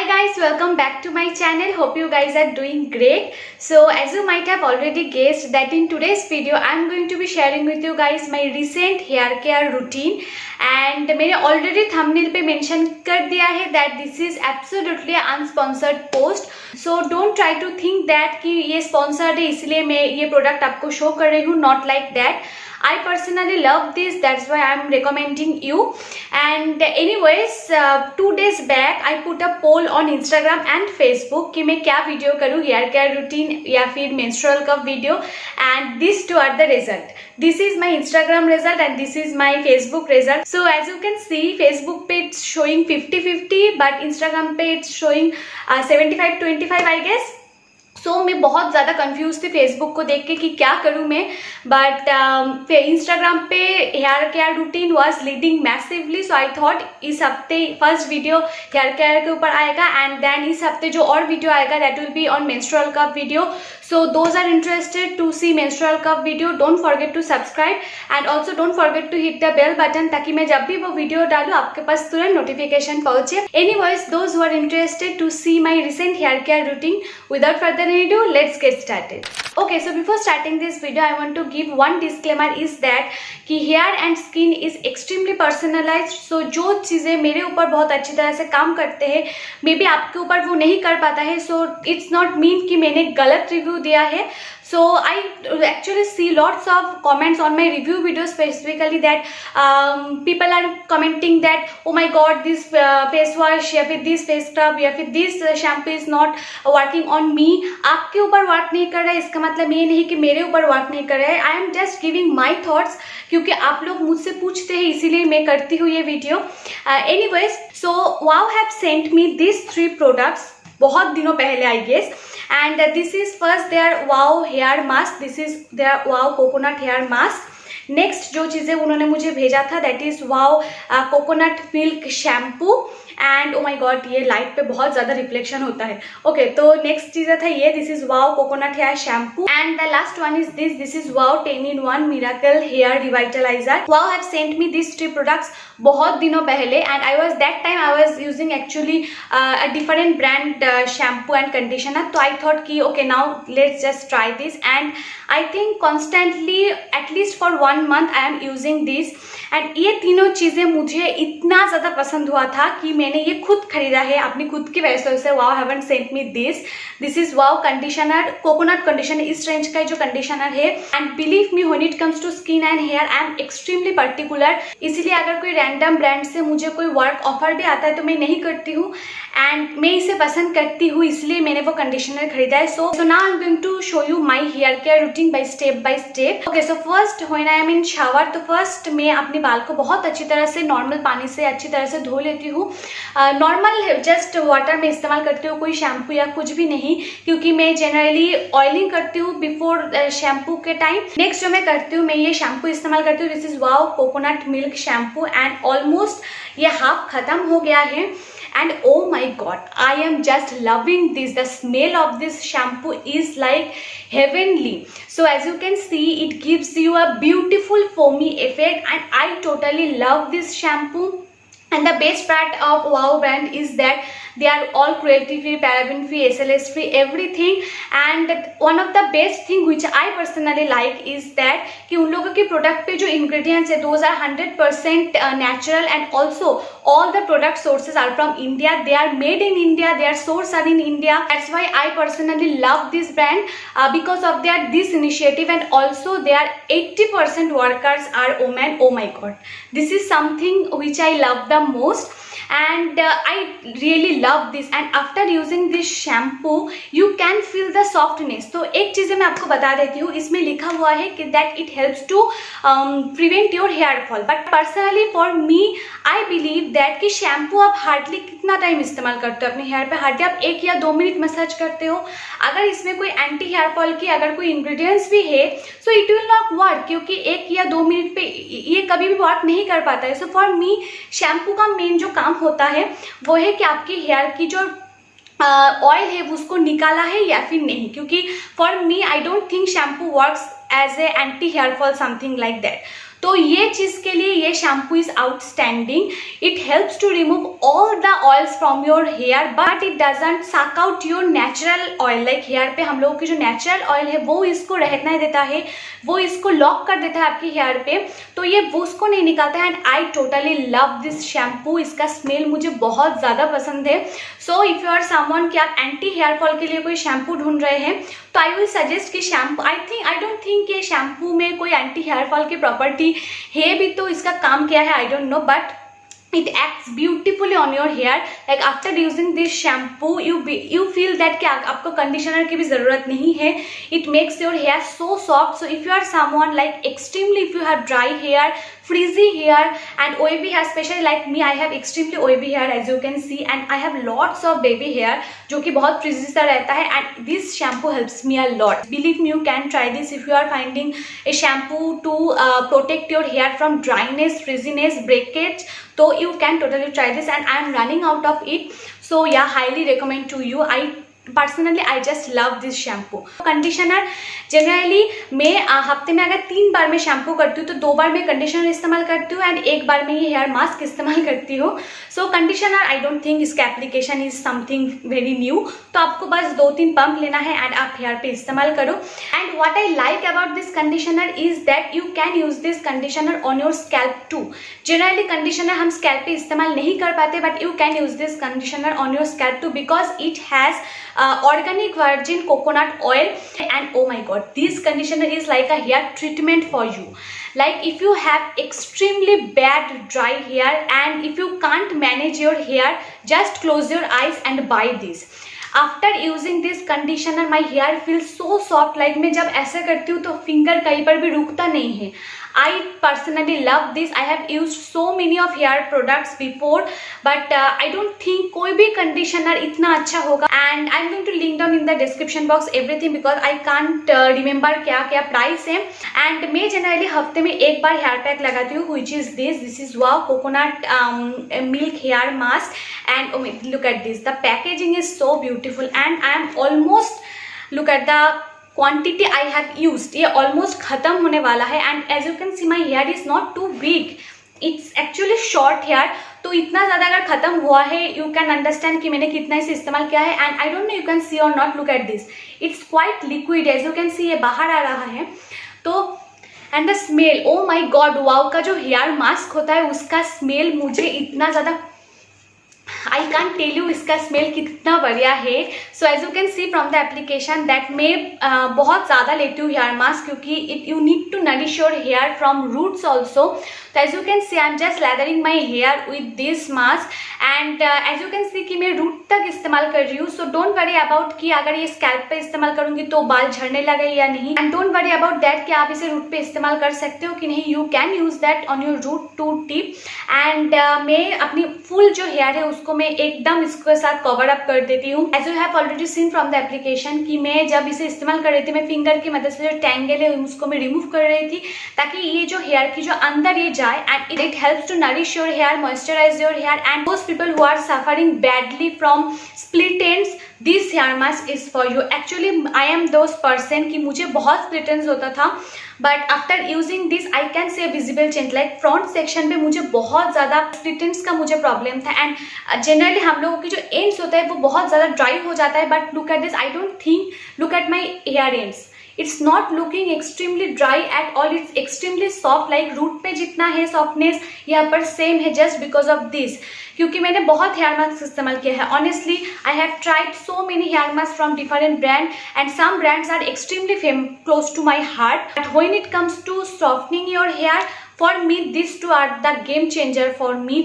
Hi guys, welcome back to my channel. Hope you guys are doing great. So as you might have already guessed that in today's video I'm going to be sharing with you guys my recent hair care routine and मैंने already thumbnail पे mention कर दिया है that this is absolutely unsponsored post. So don't try to think that कि ये sponsored है इसलिए मैं ये product आपको show कर रही हूँ. Not like that. I personally love this, that's why I'm recommending you. And anyways, 2 days back I put a poll on Instagram and Facebook कि मैं क्या वीडियो करूँ, हेयर केयर रूटीन या फिर menstrual cup video, and these two are the result. This is my Instagram result and this is my Facebook result. So as you can see, Facebook page showing 50-50 but Instagram page showing 75-25 I guess. मैं बहुत ज़्यादा confuse थी Facebook को देख के कि क्या करूँ मैं, बट इंस्टाग्राम पे hair care routine was leading massively. So I thought इस हफ्ते फर्स्ट वीडियो हेयर केयर के ऊपर आएगा एंड देन इस हफ्ते जो और वीडियो आएगा that will be on menstrual cup video. So those are interested to see menstrual cup video, don't forget to subscribe and also don't forget to hit the bell button ताकि मैं जब भी वो वीडियो डालूँ आपके पास तुरंत notification पहुँचे. Anyways, those who are interested to see my recent hair care routine, without further ado, let's get started. Okay, so before starting this video I want to give one disclaimer is that कि hair and skin is extremely personalized. So जो चीज़ें मेरे ऊपर बहुत अच्छी तरह से काम करते हैं मे बी आपके ऊपर वो नहीं कर पाता है. So it's not mean कि मैंने गलत रिव्यू दिया है. So I actually see lots of comments on my review videos specifically that people are commenting that oh my god this face wash या फिर this face scrub या फिर this shampoo is not working on me. आपके ऊपर work नहीं कर रहा है इसका मतलब ये नहीं कि मेरे ऊपर वर्क नहीं कर रहा है. I am just giving my thoughts क्योंकि आप लोग मुझसे पूछते हैं इसीलिए मैं करती हूँ ये video. Anyways, so Wow have sent me these 3 products बहुत दिनों पहले I guess, and this is first their Wow hair mask, this is their Wow coconut hair mask. Next जो चीज़ें उन्होंने मुझे भेजा था that is wow coconut milk shampoo and oh my god ये लाइट पे बहुत ज़्यादा रिफ्लेक्शन होता है. ओके, तो नेक्स्ट चीज़ें था ये, this is wow coconut hair shampoo and the last one is this is wow 10-in-1 miracle hair revitaliser. Wow have sent me this 3 products बहुत दिनों पहले and I was using actually a different brand shampoo and conditioner. तो I thought कि okay now let's just try this and I think constantly at least for 1 month I am using this and ये तीनों चीज़ें मुझे इतना ज़्यादा पसंद हुआ था कि मैंने ये खुद खरीदा है अपनी खुद की पैसों से. Wow haven't sent me this is wow conditioner, coconut conditioner, इस रेंज का जो कंडीशनर है and believe me when it comes to skin and hair I'm extremely particular. इसीलिए अगर कोई रैंडम ब्रांड से मुझे कोई वर्क ऑफर भी आता है तो मैं नहीं करती हूँ एंड मैं इसे पसंद करती हूँ इसलिए मैंने वो कंडीशनर खरीदा है. So now I'm going to show you my hair care routine by step. Okay, so first when I'm in shower तो फर्स्ट मैं अपने बाल को बहुत अच्छी तरह से नॉर्मल पानी से अच्छी तरह से धो लेती हूँ. नॉर्मल जस्ट वाटर में इस्तेमाल करती हूँ, कोई शैम्पू या कुछ भी नहीं क्योंकि मैं जनरली ऑयलिंग करती हूँ बिफोर शैम्पू के टाइम. नेक्स्ट जो मैं करती हूँ मैं ये शैम्पू इस्तेमाल करती हूँ, this is wow coconut milk shampoo and almost ये हाफ खत्म हो गया है. And oh my god, I am just loving this. The smell of this shampoo is like heavenly. So as you can see, it gives you a beautiful foamy effect and I totally love this shampoo. And the best part of Wow brand is that they are all cruelty free, paraben free, SLS free, everything. And one of the best thing which I personally like is that कि उन लोगों के product पे जो ingredients है those are 100% natural and also all the product sources are from India. They are made in India, their source are in India. That's why I personally love this brand because of their this initiative and also their 80% workers are women. Oh my god, this is something which I love the most and I really love this. And after using this shampoo you can feel the softness. तो एक चीज़ मैं आपको बता देती हूँ, इसमें लिखा हुआ है कि that it helps to prevent your hair fall. But personally for me I believe that कि शैम्पू आप हार्डली कितना टाइम इस्तेमाल करते हो अपने हेयर पे, हार्डली आप 1 या 2 मिनट मसाज करते हो. अगर इसमें कोई एंटी हेयर फॉल की अगर कोई इंग्रेडिएंट्स भी है so it will not work क्योंकि 1 या 2 मिनट पे ये कभी भी वर्क नहीं कर पाता है. सो फॉर मी शैम्पू का मेन जो काम होता है वो है कि आपकी हेयर की जो ऑयल है उसको निकाला है या फिर नहीं, क्योंकि for me I don't think shampoo works as a anti hair fall something like that. तो ये चीज़ के लिए ये shampoo is outstanding. It helps to remove all the oils from your hair but it doesn't suck out your natural oil. Like hair पे हम लोगों की जो नेचुरल ऑयल है वो इसको रहने देता है, वो इसको लॉक कर देता है आपकी हेयर पे, तो ये वो उसको नहीं निकालता है. And I totally love this shampoo. इसका स्मेल मुझे बहुत ज़्यादा पसंद है. So if you are someone कि आप एंटी हेयर फॉल के लिए कोई शैम्पू ढूंढ रहे हैं तो आई विल सजेस्ट कि शैम्पू, आई डोंट थिंक ये शैम्पू में कोई एंटी हेयर फॉल की प्रॉपर्टी है भी तो इसका काम क्या है आई don't no, but it acts beautifully on your hair. Like after using this shampoo you feel that कि आपको कंडीशनर की भी ज़रूरत नहीं है. It makes your hair so soft. So if you are someone like extremely, if you have dry hair, frizzy hair and oily hair, especially like me, I have extremely oily hair as you can see, and I have lots of baby hair जो कि बहुत frizzy सा रहता है, and this shampoo helps me a lot. Believe me, you can try this if you are finding a shampoo to protect your hair from dryness, frizziness, breakage. So you can totally try this, and I am running out of it. So yeah, highly recommend to you. I just love this shampoo. Conditioner generally मैं हफ्ते में अगर 3 बार मैं shampoo करती हूँ तो 2 बार मैं conditioner इस्तेमाल करती हूँ एंड 1 बार मैं ये हेयर मास्क इस्तेमाल करती हूँ. सो कंडीशनर आई डोंट थिंक इसका application is something very new. तो आपको बस 2-3 पंप लेना है एंड आप हेयर पे इस्तेमाल करो. And what I like about this conditioner is that you can use this conditioner on your scalp too. Generally conditioner हम स्कैल्प पे इस्तेमाल नहीं कर पाते but you can use this conditioner on your scalp too because it has organic virgin coconut oil. And oh my god, this conditioner is like a hair treatment for you. Like if you have extremely bad dry hair and if you can't manage your hair, just close your eyes and buy this. After using this conditioner my hair feels so soft. Like मैं जब ऐसे करती हूँ तो finger कहीं पर भी रुकता नहीं है. I personally love this. I have used so many of hair products before but I don't think कोई भी conditioner इतना अच्छा होगा. And I'm going to link down in the description box everything because I can't remember क्या क्या price है. And मैं generally हफ्ते में 1 बार हेयर पैक लगाती हूँ which is this. This is wow coconut milk hair mask and oh look at this. The packaging is so beautiful and I am almost, look at the quantity I have used, ये almost ख़त्म होने वाला है. And as you can see my hair is not too big, it's actually short hair. तो इतना ज़्यादा अगर ख़त्म हुआ है यू कैन अंडरस्टैंड कि मैंने कितना इसे इस्तेमाल किया है. And I don't know you can see और not, look at this, it's quite liquid. As you can see ये बाहर आ रहा है. तो and the smell, oh my God, वाओ का जो हेयर मास्क होता है उसका स्मेल मुझे इतना ज़्यादा, आई कैन टेल यू इसका स्मेल कितना बढ़िया है. So as you can see from the application that मैं बहुत ज़्यादा लेती हूँ हेयर मास्क क्योंकि it you need to nourish your hair from roots also. तो as you can see I am just lathering my hair with this mask and as you can see कि मैं root तक इस्तेमाल कर रही हूँ. So don't worry about कि अगर ये स्कैल्प पे इस्तेमाल करूँगी तो बाल झड़ने लगे या नहीं. And don't worry about that कि आप इसे रूट पे इस्तेमाल कर सकते हो कि नहीं. You can use that on your root to tip. एंड मैं अपनी फुल जो हेयर है उसको मैं एकदम इसके साथ कवर अप कर देती हूँ. As you have already seen from the application कि मैं जब इसे इस्तेमाल कर रही थी मैं फिंगर की मदद से जो टैंगल है उसको मैं रिमूव कर रही थी ताकि ये जो हेयर की जो अंदर ये जाए. And it helps to nourish your hair, moisturise your hair. And those people who are suffering badly from split ends, this hair mask is for you. Actually I'm those person कि मुझे बहुत split ends होता था but after using this I can see a visible change. Like front section पे मुझे बहुत ज़्यादा split ends का मुझे प्रॉब्लम था. एंड जनरली हम लोगों की जो एंड्स होता है वो बहुत ज़्यादा ड्राई हो जाता है but look at this, I don't think, look at my hair ends, it's not looking extremely dry at all. It's extremely soft. Like root पे जितना है सॉफ्टनेस यहाँ पर सेम है जस्ट बिकॉज ऑफ दिस. क्योंकि मैंने बहुत हेयर मास्क इस्तेमाल किया है. Honestly I have tried so many hair mask from different brand and some brands are extremely close to my heart. But when it comes to softening your hair, for me these two are the game changer for me.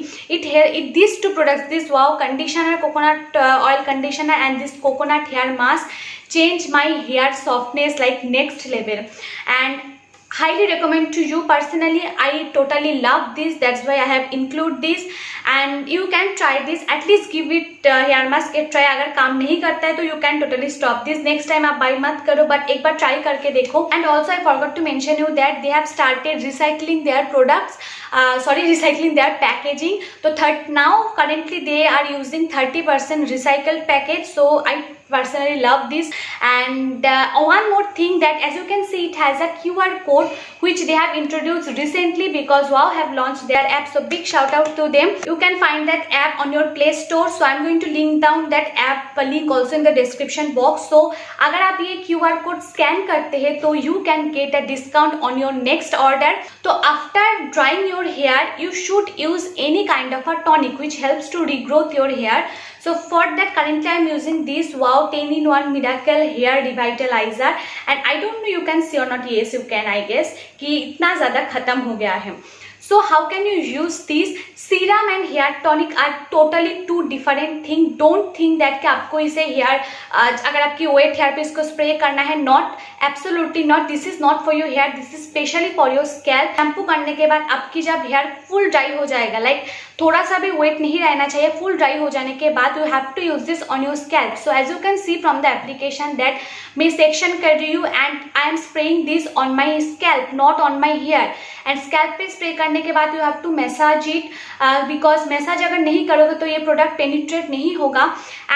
These two products, this wow conditioner, coconut oil conditioner and this coconut hair mask changed my hair softness like next level. And highly recommend to you. Personally I totally love this, that's why I have include this and you can try this. At least give it hair mask a try. अगर काम नहीं करता है तो you can totally stop this. Next time आप buy मत करो but एक बार try करके देखो. And also I forgot to mention you that they have started recycling their products, recycling their packaging. So now currently they are using 30% recycled package. So I personally love this. And one more thing that as you can see it has a QR code. code which they have introduced recently because Wow have launched their app. So big shout out to them. You can find that app on your Play Store. So I'm going to link down that app link also in the description box. So अगर आप ये QR code scan करते हैं तो you can get a discount on your next order. So after drying your hair, you should use any kind of a tonic which helps to regrowth your hair. So for that currently I am using this Wow 10-in-1 Miracle Hair Revitalizer and I don't know you can see or not. Yes you can, I guess कि इतना ज़्यादा ख़त्म हो गया है. So how can you use these? Serum and hair tonic are totally two different thing. Don't think that कि आपको इसे hair अगर आपकी wet hair पे इसको spray करना है. Not, absolutely not. This is not for your hair. This is specially for your scalp. Shampoo करने के बाद आपकी जब hair full dry हो जाएगा, like थोड़ा सा भी wet नहीं रहना चाहिए, full dry हो जाने के बाद you have to use this on your scalp. So as you can see from the application that मैं section कर रही हूँ and I am spraying this on my scalp, not on my hair. And scalp पे spray करने के बाद you have to massage it because massage अगर नहीं करोगे तो ये product penetrate नहीं होगा.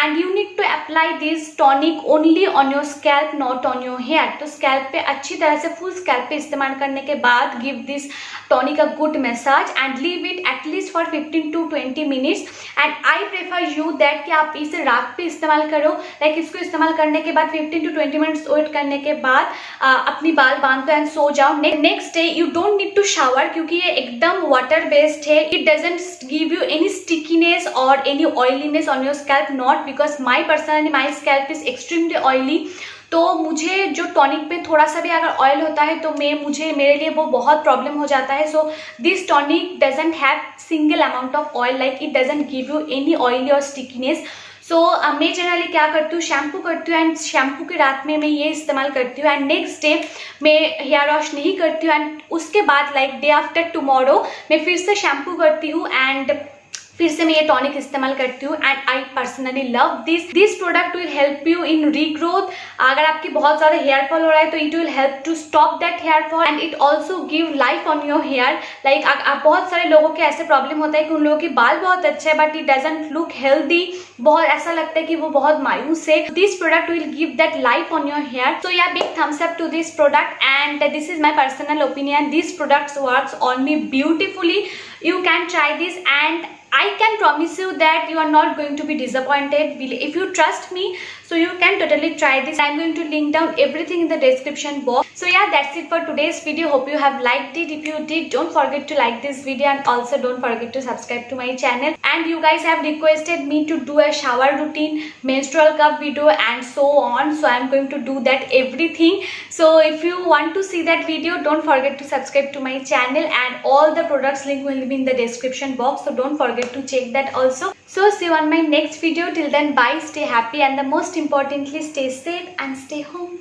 And you need to apply this tonic only on your scalp, not on your hair. तो scalp पे अच्छी तरह से full scalp पे इस्तेमाल करने के बाद give this tonic a good massage and leave it at least for 15 to 20 minutes. And I prefer you that कि आप इसे रात पे इस्तेमाल करो. Like इसको इस्तेमाल करने के बाद 15 to 20 minutes वेट करने के बाद अपनी बाल बांध दो एंड सो जाओ. Next day you don't need to shower क्योंकि ये एकदम वाटर बेस्ड है. It doesn't give you any stickiness or any oiliness on your scalp. Not because personally my scalp is extremely oily. तो मुझे जो tonic पे थोड़ा सा भी अगर ऑयल होता है तो मेरे लिए वो बहुत प्रॉब्लम हो जाता है. So this tonic doesn't have single amount of oil, like it doesn't give you any oily और स्टिकीनेस. सो मैं जनरली क्या करती हूँ, शैम्पू करती हूँ एंड शैम्पू की रात में मैं ये इस्तेमाल करती हूँ एंड नेक्स्ट डे मैं हेयर वॉश नहीं करती हूँ एंड उसके बाद लाइक डे आफ्टर टुमारो मैं फिर से शैम्पू करती हूँ एंड फिर से मैं ये टॉनिक इस्तेमाल करती हूँ and I personally love this product will help you in regrowth. अगर आपकी बहुत ज़्यादा हेयर फॉल हो रहा है तो it will help to stop that hair fall and it also give life on your hair. Like आप बहुत सारे लोगों के ऐसे प्रॉब्लम होता है कि उन लोगों के बाल बहुत अच्छे है but it doesn't look healthy. बहुत ऐसा लगता है कि वो बहुत मायूस है. This product will give that life on your hair. So ya big thumbs up to this product and this is my personal opinion. This products works on me beautifully. You can try this and I can promise you that you are not going to be disappointed if you trust me. So you can totally try this. I'm going to link down everything in the description box. So yeah, that's it for today's video. Hope you have liked it. If you did, don't forget to like this video and also don't forget to subscribe to my channel. And you guys have requested me to do a shower routine, menstrual cup video and so on. So I'm going to do that everything. So if you want to see that video, don't forget to subscribe to my channel and all the products link will be in the description box. So don't forget to check that also. So see you on my next video. Till then, bye, stay happy and the most importantly, stay safe and stay home.